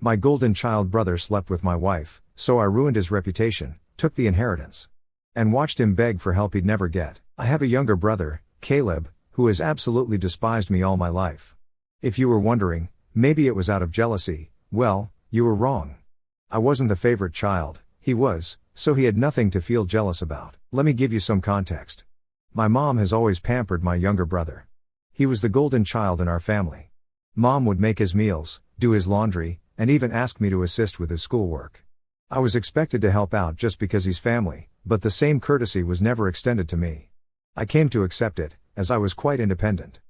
My golden child brother slept with my wife, so I ruined his reputation, took the inheritance, and watched him beg for help he'd never get. I have a younger brother, Caleb, who has absolutely despised me all my life. If you were wondering, maybe it was out of jealousy, well, you were wrong. I wasn't the favorite child, he was, so he had nothing to feel jealous about. Let me give you some context. My mom has always pampered my younger brother. He was the golden child in our family. Mom would make his meals, do his laundry, and even ask me to assist with his schoolwork. I was expected to help out just because he's family, but the same courtesy was never extended to me. I came to accept it, as I was quite independent.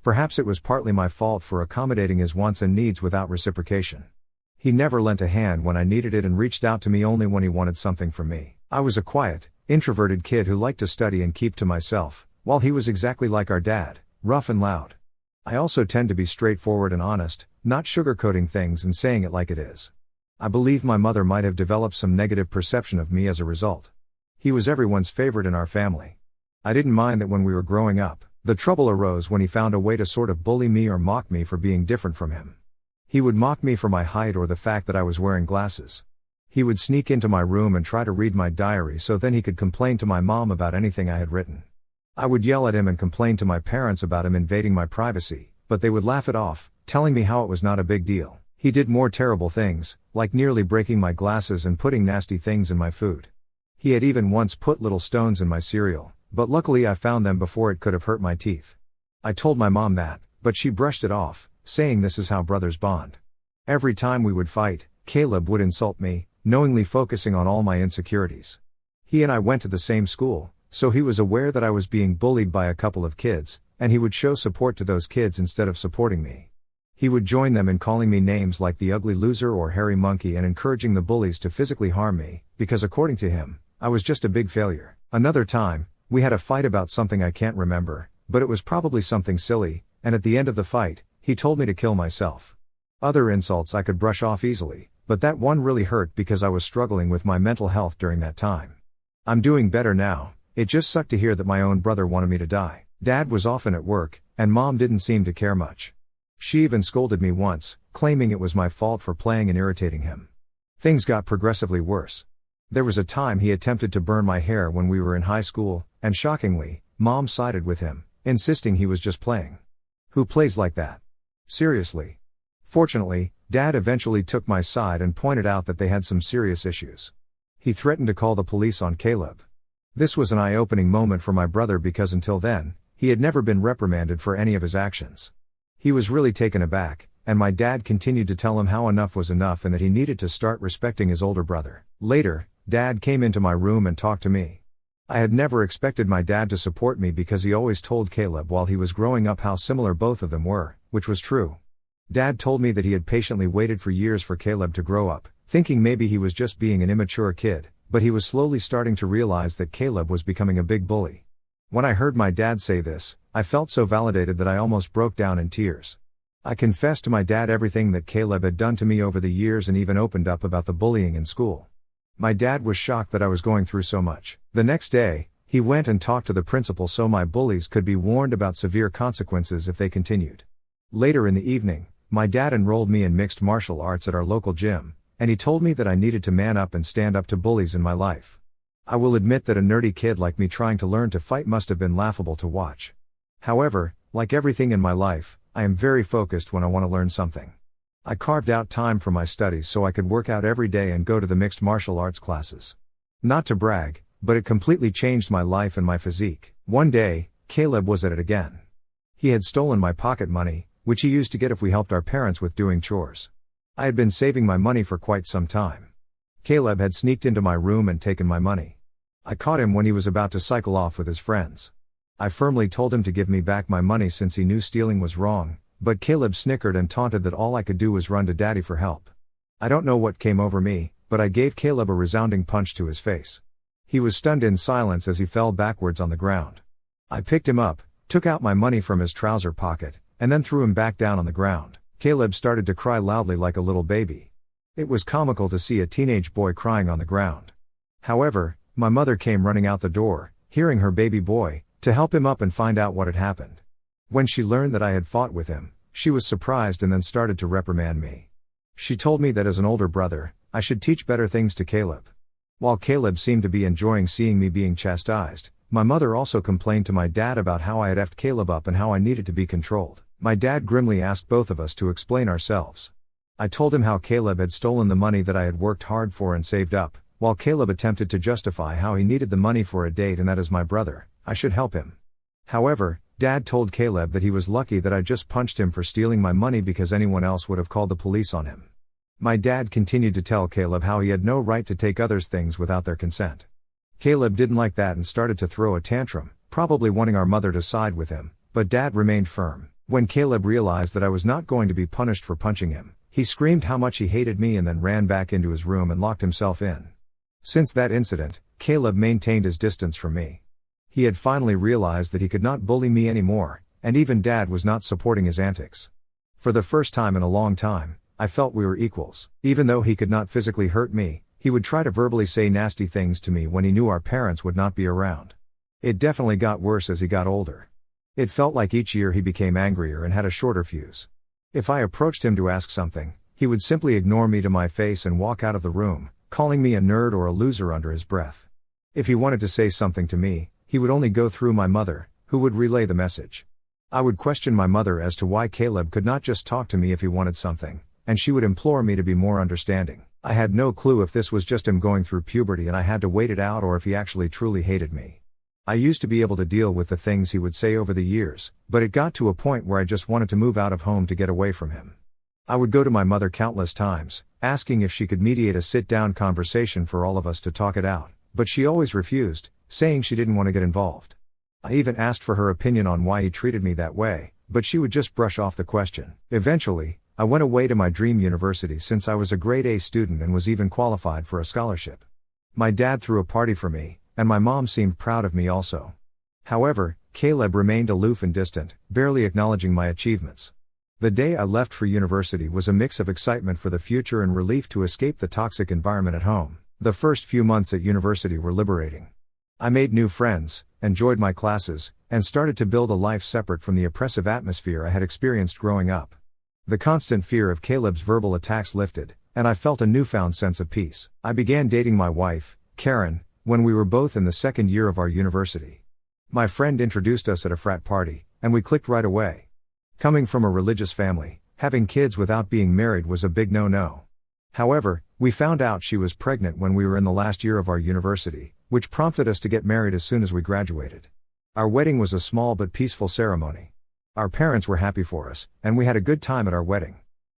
Perhaps it was partly my fault for accommodating his wants and needs without reciprocation. He never lent a hand when I needed it and reached out to me only when he wanted something from me. I was a quiet, introverted kid who liked to study and keep to myself, while he was exactly like our dad, rough and loud. I also tend to be straightforward and honest, not sugarcoating things and saying it like it is. I believe my mother might have developed some negative perception of me as a result. He was everyone's favorite in our family. I didn't mind that when we were growing up. The trouble arose when he found a way to sort of bully me or mock me for being different from him. He would mock me for my height or the fact that I was wearing glasses. He would sneak into my room and try to read my diary so then he could complain to my mom about anything I had written. I would yell at him and complain to my parents about him invading my privacy, but they would laugh it off, telling me how it was not a big deal. He did more terrible things, like nearly breaking my glasses and putting nasty things in my food. He had even once put little stones in my cereal, but luckily I found them before it could have hurt my teeth. I told my mom that, but she brushed it off, saying this is how brothers bond. Every time we would fight, Caleb would insult me, knowingly focusing on all my insecurities. He and I went to the same school, so he was aware that I was being bullied by a couple of kids, and he would show support to those kids instead of supporting me. He would join them in calling me names like the ugly loser or hairy monkey and encouraging the bullies to physically harm me, because according to him, I was just a big failure. Another time, we had a fight about something I can't remember, but it was probably something silly, and at the end of the fight, he told me to kill myself. Other insults I could brush off easily, but that one really hurt because I was struggling with my mental health during that time. I'm doing better now. It just sucked to hear that my own brother wanted me to die. Dad was often at work, and Mom didn't seem to care much. She even scolded me once, claiming it was my fault for playing and irritating him. Things got progressively worse. There was a time he attempted to burn my hair when we were in high school, and shockingly, Mom sided with him, insisting he was just playing. Who plays like that? Seriously. Fortunately, Dad eventually took my side and pointed out that they had some serious issues. He threatened to call the police on Caleb. This was an eye-opening moment for my brother because until then, he had never been reprimanded for any of his actions. He was really taken aback, and my dad continued to tell him how enough was enough and that he needed to start respecting his older brother. Later, Dad came into my room and talked to me. I had never expected my dad to support me because he always told Caleb while he was growing up how similar both of them were, which was true. Dad told me that he had patiently waited for years for Caleb to grow up, thinking maybe he was just being an immature kid, but he was slowly starting to realize that Caleb was becoming a big bully. When I heard my dad say this, I felt so validated that I almost broke down in tears. I confessed to my dad everything that Caleb had done to me over the years and even opened up about the bullying in school. My dad was shocked that I was going through so much. The next day, he went and talked to the principal so my bullies could be warned about severe consequences if they continued. Later in the evening, my dad enrolled me in mixed martial arts at our local gym, and he told me that I needed to man up and stand up to bullies in my life. I will admit that a nerdy kid like me trying to learn to fight must have been laughable to watch. However, like everything in my life, I am very focused when I want to learn something. I carved out time for my studies so I could work out every day and go to the mixed martial arts classes. Not to brag, but it completely changed my life and my physique. One day, Caleb was at it again. He had stolen my pocket money, which he used to get if we helped our parents with doing chores. I had been saving my money for quite some time. Caleb had sneaked into my room and taken my money. I caught him when he was about to cycle off with his friends. I firmly told him to give me back my money since he knew stealing was wrong, but Caleb snickered and taunted that all I could do was run to Daddy for help. I don't know what came over me, but I gave Caleb a resounding punch to his face. He was stunned in silence as he fell backwards on the ground. I picked him up, took out my money from his trouser pocket, and then threw him back down on the ground. Caleb started to cry loudly like a little baby. It was comical to see a teenage boy crying on the ground. However, my mother came running out the door, hearing her baby boy, to help him up and find out what had happened. When she learned that I had fought with him, she was surprised and then started to reprimand me. She told me that as an older brother, I should teach better things to Caleb. While Caleb seemed to be enjoying seeing me being chastised, my mother also complained to my dad about how I had effed Caleb up and how I needed to be controlled. My dad grimly asked both of us to explain ourselves. I told him how Caleb had stolen the money that I had worked hard for and saved up, while Caleb attempted to justify how he needed the money for a date and that as my brother, I should help him. However, Dad told Caleb that he was lucky that I just punched him for stealing my money because anyone else would have called the police on him. My dad continued to tell Caleb how he had no right to take others' things without their consent. Caleb didn't like that and started to throw a tantrum, probably wanting our mother to side with him, but Dad remained firm. When Caleb realized that I was not going to be punished for punching him, he screamed how much he hated me and then ran back into his room and locked himself in. Since that incident, Caleb maintained his distance from me. He had finally realized that he could not bully me anymore, and even Dad was not supporting his antics. For the first time in a long time, I felt we were equals. Even though he could not physically hurt me, he would try to verbally say nasty things to me when he knew our parents would not be around. It definitely got worse as he got older. It felt like each year he became angrier and had a shorter fuse. If I approached him to ask something, he would simply ignore me to my face and walk out of the room, calling me a nerd or a loser under his breath. If he wanted to say something to me, he would only go through my mother, who would relay the message. I would question my mother as to why Caleb could not just talk to me if he wanted something, and she would implore me to be more understanding. I had no clue if this was just him going through puberty and I had to wait it out or if he actually truly hated me. I used to be able to deal with the things he would say over the years, but it got to a point where I just wanted to move out of home to get away from him. I would go to my mother countless times, asking if she could mediate a sit-down conversation for all of us to talk it out, but she always refused, saying she didn't want to get involved. I even asked for her opinion on why he treated me that way, but she would just brush off the question. Eventually, I went away to my dream university since I was a grade A student and was even qualified for a scholarship. My dad threw a party for me, and my mom seemed proud of me also. However, Caleb remained aloof and distant, barely acknowledging my achievements. The day I left for university was a mix of excitement for the future and relief to escape the toxic environment at home. The first few months at university were liberating. I made new friends, enjoyed my classes, and started to build a life separate from the oppressive atmosphere I had experienced growing up. The constant fear of Caleb's verbal attacks lifted, and I felt a newfound sense of peace. I began dating my wife, Karen, when we were both in the second year of our university. My friend introduced us at a frat party, and we clicked right away. Coming from a religious family, having kids without being married was a big no-no. However, we found out she was pregnant when we were in the last year of our university, which prompted us to get married as soon as we graduated. Our wedding was a small but peaceful ceremony. Our parents were happy for us, and we had a good time at our wedding.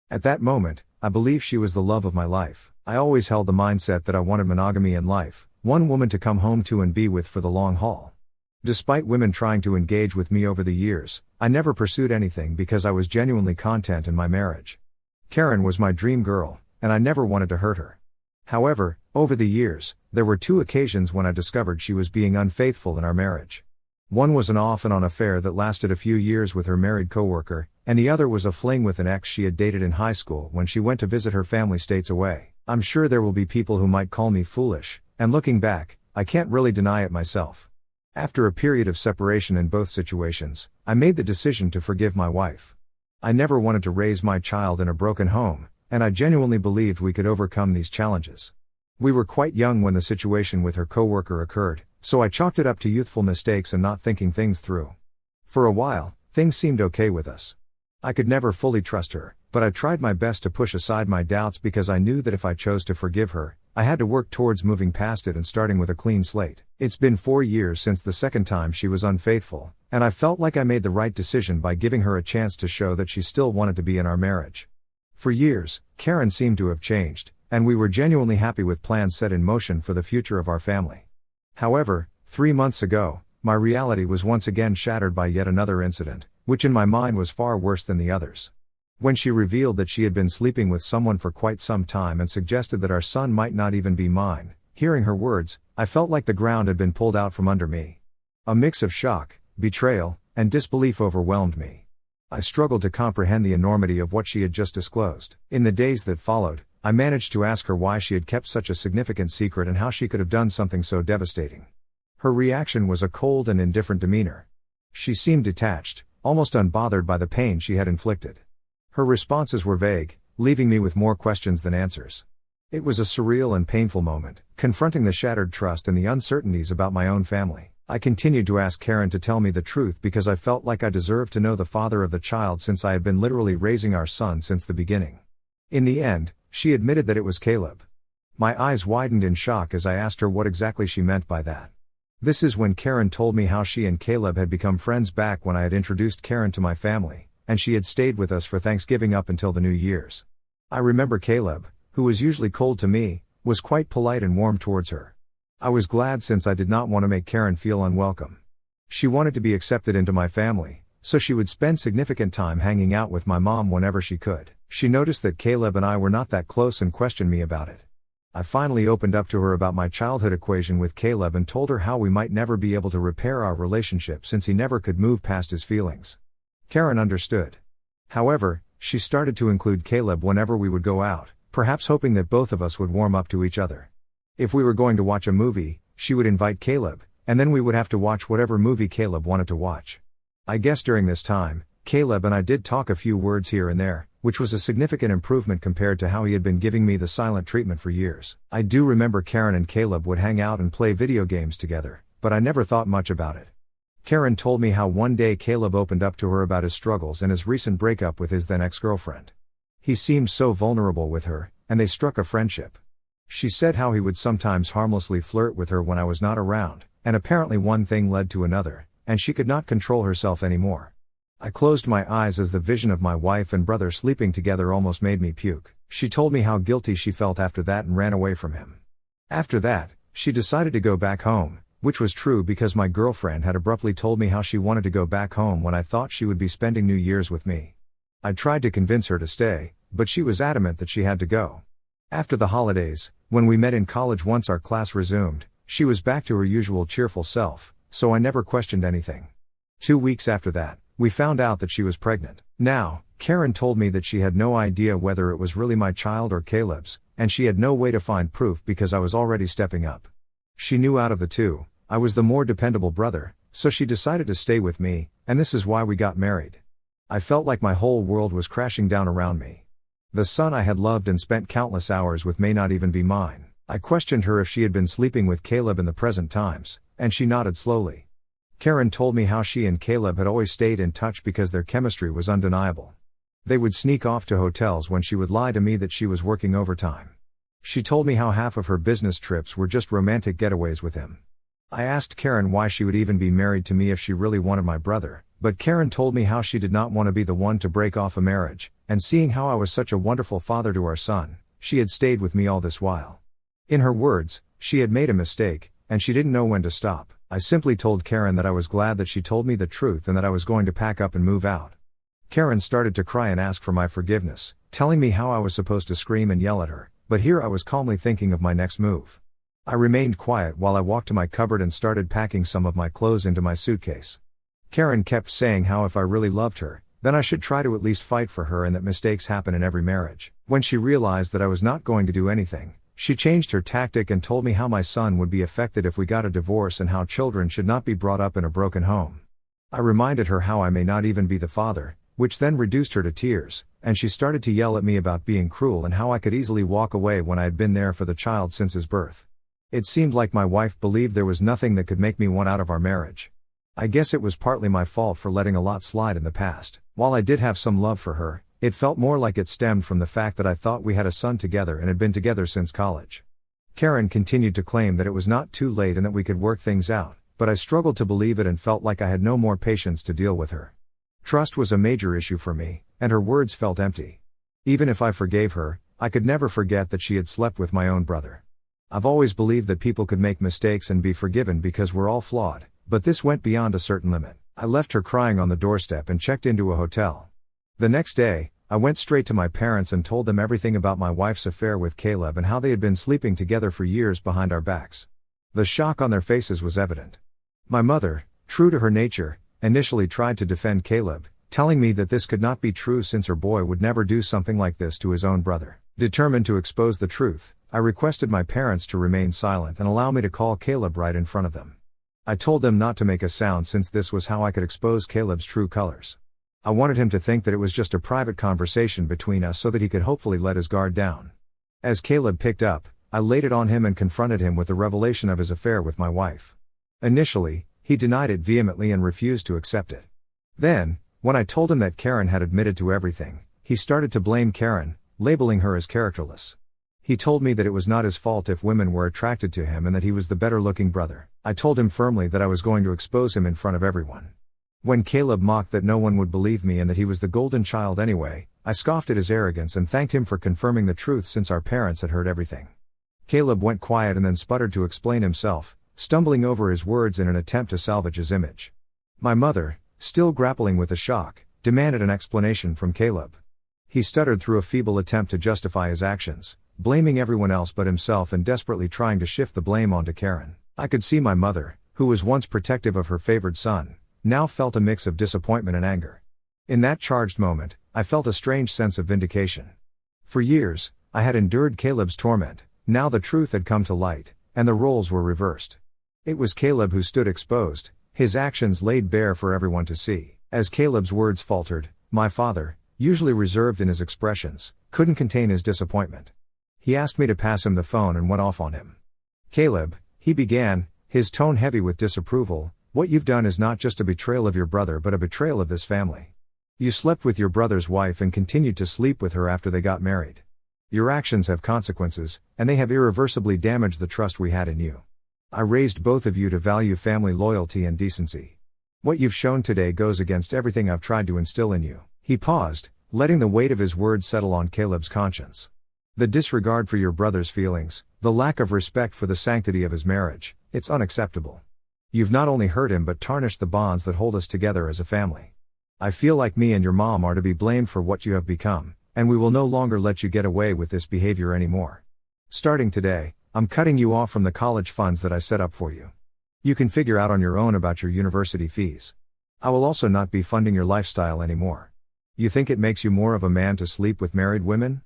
At that moment, I believed she was the love of my life. I always held the mindset that I wanted monogamy in life, one woman to come home to and be with for the long haul. Despite women trying to engage with me over the years, I never pursued anything because I was genuinely content in my marriage. Karen was my dream girl, and I never wanted to hurt her. However, over the years, there were 2 occasions when I discovered she was being unfaithful in our marriage. One was an off and on affair that lasted a few years with her married coworker, and the other was a fling with an ex she had dated in high school when she went to visit her family states away. I'm sure there will be people who might call me foolish, and looking back, I can't really deny it myself. After a period of separation in both situations, I made the decision to forgive my wife. I never wanted to raise my child in a broken home, and I genuinely believed we could overcome these challenges. We were quite young when the situation with her coworker occurred, so I chalked it up to youthful mistakes and not thinking things through. For a while, things seemed okay with us. I could never fully trust her, but I tried my best to push aside my doubts because I knew that if I chose to forgive her, I had to work towards moving past it and starting with a clean slate. It's been 4 years since the second time she was unfaithful, and I felt like I made the right decision by giving her a chance to show that she still wanted to be in our marriage. For years, Karen seemed to have changed, and we were genuinely happy with plans set in motion for the future of our family. However, 3 months ago, my reality was once again shattered by yet another incident, which in my mind was far worse than the others. When she revealed that she had been sleeping with someone for quite some time and suggested that our son might not even be mine, hearing her words, I felt like the ground had been pulled out from under me. A mix of shock, betrayal, and disbelief overwhelmed me. I struggled to comprehend the enormity of what she had just disclosed. In the days that followed, I managed to ask her why she had kept such a significant secret and how she could have done something so devastating. Her reaction was a cold and indifferent demeanor. She seemed detached, almost unbothered by the pain she had inflicted. Her responses were vague, leaving me with more questions than answers. It was a surreal and painful moment, confronting the shattered trust and the uncertainties about my own family. I continued to ask Karen to tell me the truth because I felt like I deserved to know the father of the child since I had been literally raising our son since the beginning. In the end, she admitted that it was Caleb. My eyes widened in shock as I asked her what exactly she meant by that. This is when Karen told me how she and Caleb had become friends back when I had introduced Karen to my family, and she had stayed with us for Thanksgiving up until the New Year's. I remember Caleb, who was usually cold to me, was quite polite and warm towards her. I was glad since I did not want to make Karen feel unwelcome. She wanted to be accepted into my family, so she would spend significant time hanging out with my mom whenever she could. She noticed that Caleb and I were not that close and questioned me about it. I finally opened up to her about my childhood equation with Caleb and told her how we might never be able to repair our relationship since he never could move past his feelings. Karen understood. However, she started to include Caleb whenever we would go out, perhaps hoping that both of us would warm up to each other. If we were going to watch a movie, she would invite Caleb, and then we would have to watch whatever movie Caleb wanted to watch. I guess during this time, Caleb and I did talk a few words here and there, which was a significant improvement compared to how he had been giving me the silent treatment for years. I do remember Karen and Caleb would hang out and play video games together, but I never thought much about it. Karen told me how one day Caleb opened up to her about his struggles and his recent breakup with his then ex-girlfriend. He seemed so vulnerable with her, and they struck a friendship. She said how he would sometimes harmlessly flirt with her when I was not around, and apparently one thing led to another, and she could not control herself anymore. I closed my eyes as the vision of my wife and brother sleeping together almost made me puke. She told me how guilty she felt after that and ran away from him. After that, she decided to go back home, which was true because my girlfriend had abruptly told me how she wanted to go back home when I thought she would be spending New Year's with me. I tried to convince her to stay, but she was adamant that she had to go. After the holidays, when we met in college once our class resumed, she was back to her usual cheerful self, so I never questioned anything. 2 weeks after that, we found out that she was pregnant. Now, Karen told me that she had no idea whether it was really my child or Caleb's, and she had no way to find proof because I was already stepping up. She knew out of the two, I was the more dependable brother, so she decided to stay with me, and this is why we got married. I felt like my whole world was crashing down around me. The son I had loved and spent countless hours with may not even be mine. I questioned her if she had been sleeping with Caleb in the present times, and she nodded slowly. Karen told me how she and Caleb had always stayed in touch because their chemistry was undeniable. They would sneak off to hotels when she would lie to me that she was working overtime. She told me how half of her business trips were just romantic getaways with him. I asked Karen why she would even be married to me if she really wanted my brother, but Karen told me how she did not want to be the one to break off a marriage, and seeing how I was such a wonderful father to our son, she had stayed with me all this while. In her words, she had made a mistake, and she didn't know when to stop. I simply told Karen that I was glad that she told me the truth and that I was going to pack up and move out. Karen started to cry and ask for my forgiveness, telling me how I was supposed to scream and yell at her, but here I was calmly thinking of my next move. I remained quiet while I walked to my cupboard and started packing some of my clothes into my suitcase. Karen kept saying how if I really loved her, then I should try to at least fight for her and that mistakes happen in every marriage. When she realized that I was not going to do anything, she changed her tactic and told me how my son would be affected if we got a divorce and how children should not be brought up in a broken home. I reminded her how I may not even be the father, which then reduced her to tears, and she started to yell at me about being cruel and how I could easily walk away when I had been there for the child since his birth. It seemed like my wife believed there was nothing that could make me want out of our marriage. I guess it was partly my fault for letting a lot slide in the past. While I did have some love for her, it felt more like it stemmed from the fact that I thought we had a son together and had been together since college. Karen continued to claim that it was not too late and that we could work things out, but I struggled to believe it and felt like I had no more patience to deal with her. Trust was a major issue for me, and her words felt empty. Even if I forgave her, I could never forget that she had slept with my own brother. I've always believed that people could make mistakes and be forgiven because we're all flawed, but this went beyond a certain limit. I left her crying on the doorstep and checked into a hotel. The next day, I went straight to my parents and told them everything about my wife's affair with Caleb and how they had been sleeping together for years behind our backs. The shock on their faces was evident. My mother, true to her nature, initially tried to defend Caleb, telling me that this could not be true since her boy would never do something like this to his own brother. Determined to expose the truth, I requested my parents to remain silent and allow me to call Caleb right in front of them. I told them not to make a sound since this was how I could expose Caleb's true colors. I wanted him to think that it was just a private conversation between us so that he could hopefully let his guard down. As Caleb picked up, I laid it on him and confronted him with the revelation of his affair with my wife. Initially, he denied it vehemently and refused to accept it. Then, when I told him that Karen had admitted to everything, he started to blame Karen, labeling her as characterless. He told me that it was not his fault if women were attracted to him and that he was the better-looking brother. I told him firmly that I was going to expose him in front of everyone. When Caleb mocked that no one would believe me and that he was the golden child anyway, I scoffed at his arrogance and thanked him for confirming the truth since our parents had heard everything. Caleb went quiet and then sputtered to explain himself, stumbling over his words in an attempt to salvage his image. My mother, still grappling with the shock, demanded an explanation from Caleb. He stuttered through a feeble attempt to justify his actions, blaming everyone else but himself and desperately trying to shift the blame onto Karen. I could see my mother, who was once protective of her favored son, now felt a mix of disappointment and anger. In that charged moment, I felt a strange sense of vindication. For years, I had endured Caleb's torment. Now the truth had come to light, and the roles were reversed. It was Caleb who stood exposed, his actions laid bare for everyone to see. As Caleb's words faltered, my father, usually reserved in his expressions, couldn't contain his disappointment. He asked me to pass him the phone and went off on him. Caleb, he began, his tone heavy with disapproval, what you've done is not just a betrayal of your brother but a betrayal of this family. You slept with your brother's wife and continued to sleep with her after they got married. Your actions have consequences, and they have irreversibly damaged the trust we had in you. I raised both of you to value family loyalty and decency. What you've shown today goes against everything I've tried to instill in you. He paused, letting the weight of his words settle on Caleb's conscience. The disregard for your brother's feelings, the lack of respect for the sanctity of his marriage, it's unacceptable. You've not only hurt him but tarnished the bonds that hold us together as a family. I feel like me and your mom are to be blamed for what you have become, and we will no longer let you get away with this behavior anymore. Starting today, I'm cutting you off from the college funds that I set up for you. You can figure out on your own about your university fees. I will also not be funding your lifestyle anymore. You think it makes you more of a man to sleep with married women?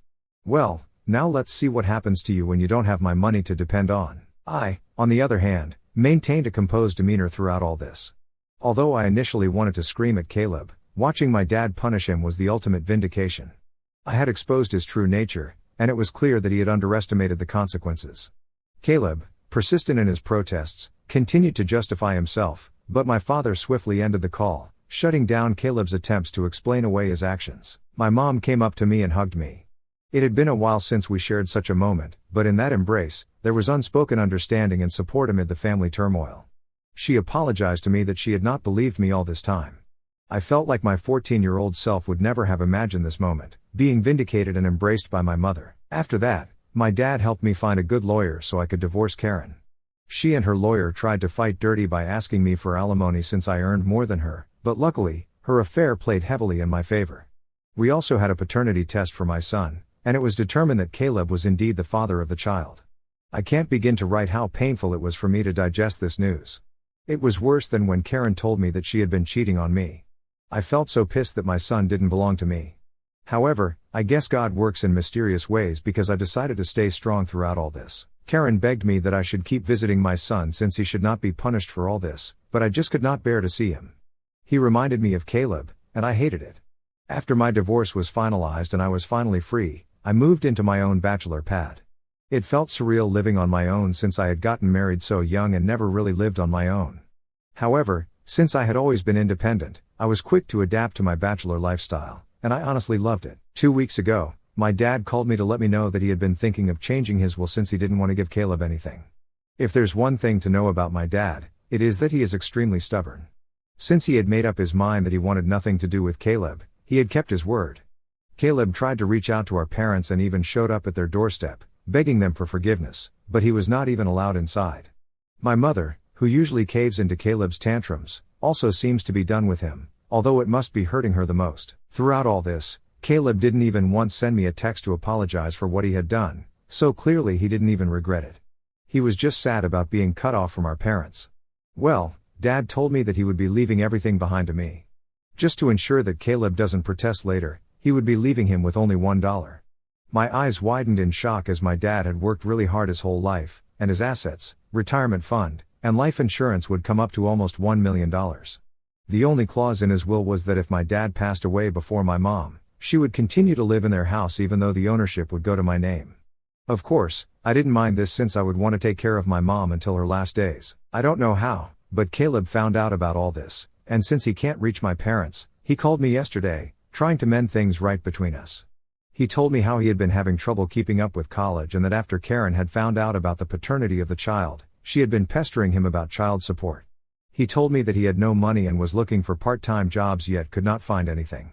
Well, now let's see what happens to you when you don't have my money to depend on. I, on the other hand, maintained a composed demeanor throughout all this. Although I initially wanted to scream at Caleb, watching my dad punish him was the ultimate vindication. I had exposed his true nature, and it was clear that he had underestimated the consequences. Caleb, persistent in his protests, continued to justify himself, but my father swiftly ended the call, shutting down Caleb's attempts to explain away his actions. My mom came up to me and hugged me. It had been a while since we shared such a moment, but in that embrace, there was unspoken understanding and support amid the family turmoil. She apologized to me that she had not believed me all this time. I felt like my 14-year-old self would never have imagined this moment, being vindicated and embraced by my mother. After that, my dad helped me find a good lawyer so I could divorce Karen. She and her lawyer tried to fight dirty by asking me for alimony since I earned more than her, but luckily, her affair played heavily in my favor. We also had a paternity test for my son, and it was determined that Caleb was indeed the father of the child. I can't begin to write how painful it was for me to digest this news. It was worse than when Karen told me that she had been cheating on me. I felt so pissed that my son didn't belong to me. However, I guess God works in mysterious ways because I decided to stay strong throughout all this. Karen begged me that I should keep visiting my son since he should not be punished for all this, but I just could not bear to see him. He reminded me of Caleb, and I hated it. After my divorce was finalized and I was finally free, I moved into my own bachelor pad. It felt surreal living on my own since I had gotten married so young and never really lived on my own. However, since I had always been independent, I was quick to adapt to my bachelor lifestyle, and I honestly loved it. 2 weeks ago, my dad called me to let me know that he had been thinking of changing his will since he didn't want to give Caleb anything. If there's one thing to know about my dad, it is that he is extremely stubborn. Since he had made up his mind that he wanted nothing to do with Caleb, he had kept his word. Caleb tried to reach out to our parents and even showed up at their doorstep, begging them for forgiveness, but he was not even allowed inside. My mother, who usually caves into Caleb's tantrums, also seems to be done with him, although it must be hurting her the most. Throughout all this, Caleb didn't even once send me a text to apologize for what he had done, so clearly he didn't even regret it. He was just sad about being cut off from our parents. Well, Dad told me that he would be leaving everything behind to me. Just to ensure that Caleb doesn't protest later, he would be leaving him with only $1. My eyes widened in shock as my dad had worked really hard his whole life, and his assets, retirement fund, and life insurance would come up to almost $1 million. The only clause in his will was that if my dad passed away before my mom, she would continue to live in their house even though the ownership would go to my name. Of course, I didn't mind this since I would want to take care of my mom until her last days. I don't know how, but Caleb found out about all this, and since he can't reach my parents, he called me yesterday, trying to mend things right between us. He told me how he had been having trouble keeping up with college and that after Karen had found out about the paternity of the child, she had been pestering him about child support. He told me that he had no money and was looking for part-time jobs yet could not find anything.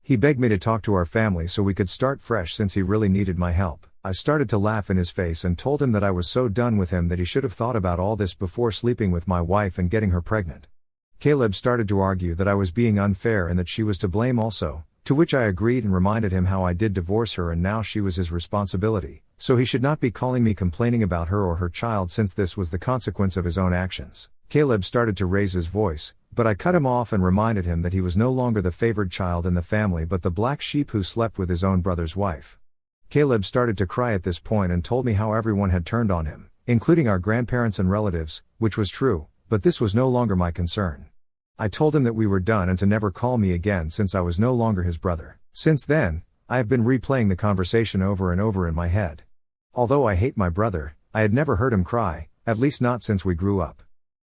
He begged me to talk to our family so we could start fresh since he really needed my help. I started to laugh in his face and told him that I was so done with him that he should have thought about all this before sleeping with my wife and getting her pregnant. Caleb started to argue that I was being unfair and that she was to blame also, to which I agreed and reminded him how I did divorce her and now she was his responsibility, so he should not be calling me complaining about her or her child since this was the consequence of his own actions. Caleb started to raise his voice, but I cut him off and reminded him that he was no longer the favored child in the family but the black sheep who slept with his own brother's wife. Caleb started to cry at this point and told me how everyone had turned on him, including our grandparents and relatives, which was true, but this was no longer my concern. I told him that we were done and to never call me again since I was no longer his brother. Since then, I have been replaying the conversation over and over in my head. Although I hate my brother, I had never heard him cry, at least not since we grew up.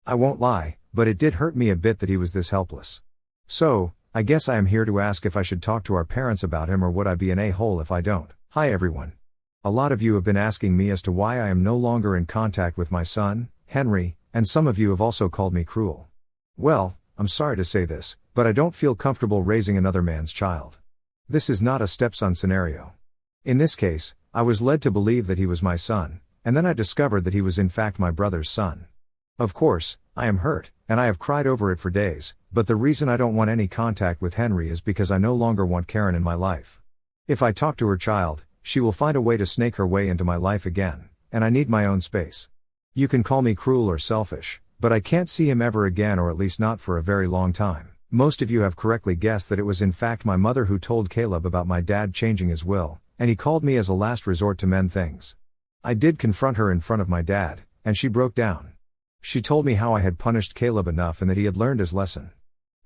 I won't lie, but it did hurt me a bit that he was this helpless. So, I guess I am here to ask if I should talk to our parents about him or would I be an a-hole if I don't. Hi everyone. A lot of you have been asking me as to why I am no longer in contact with my son, Henry, and some of you have also called me cruel. Well, I'm sorry to say this, but I don't feel comfortable raising another man's child. This is not a stepson scenario. In this case, I was led to believe that he was my son, and then I discovered that he was in fact my brother's son. Of course, I am hurt, and I have cried over it for days, but the reason I don't want any contact with Henry is because I no longer want Karen in my life. If I talk to her child, she will find a way to snake her way into my life again, and I need my own space. You can call me cruel or selfish, but I can't see him ever again or at least not for a very long time. Most of you have correctly guessed that it was in fact my mother who told Caleb about my dad changing his will, and he called me as a last resort to mend things. I did confront her in front of my dad, and she broke down. She told me how I had punished Caleb enough and that he had learned his lesson.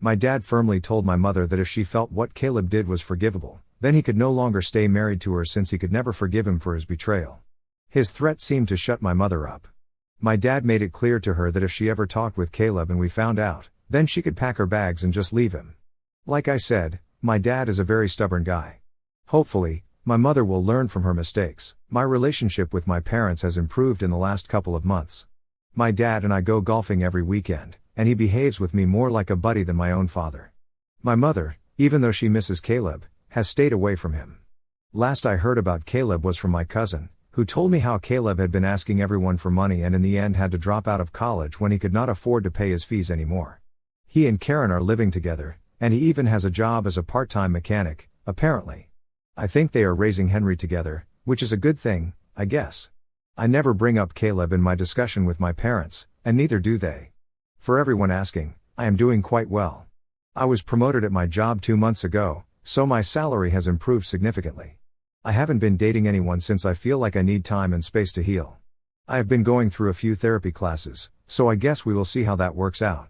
My dad firmly told my mother that if she felt what Caleb did was forgivable, then he could no longer stay married to her since he could never forgive him for his betrayal. His threat seemed to shut my mother up. My dad made it clear to her that if she ever talked with Caleb and we found out, then she could pack her bags and just leave him. Like I said, my dad is a very stubborn guy. Hopefully, my mother will learn from her mistakes. My relationship with my parents has improved in the last couple of months. My dad and I go golfing every weekend, and he behaves with me more like a buddy than my own father. My mother, even though she misses Caleb, has stayed away from him. Last I heard about Caleb was from my cousin, who told me how Caleb had been asking everyone for money and in the end had to drop out of college when he could not afford to pay his fees anymore. He and Karen are living together, and he even has a job as a part-time mechanic, apparently. I think they are raising Henry together, which is a good thing, I guess. I never bring up Caleb in my discussion with my parents, and neither do they. For everyone asking, I am doing quite well. I was promoted at my job 2 months ago, so my salary has improved significantly. I haven't been dating anyone since I feel like I need time and space to heal. I have been going through a few therapy classes, so I guess we will see how that works out.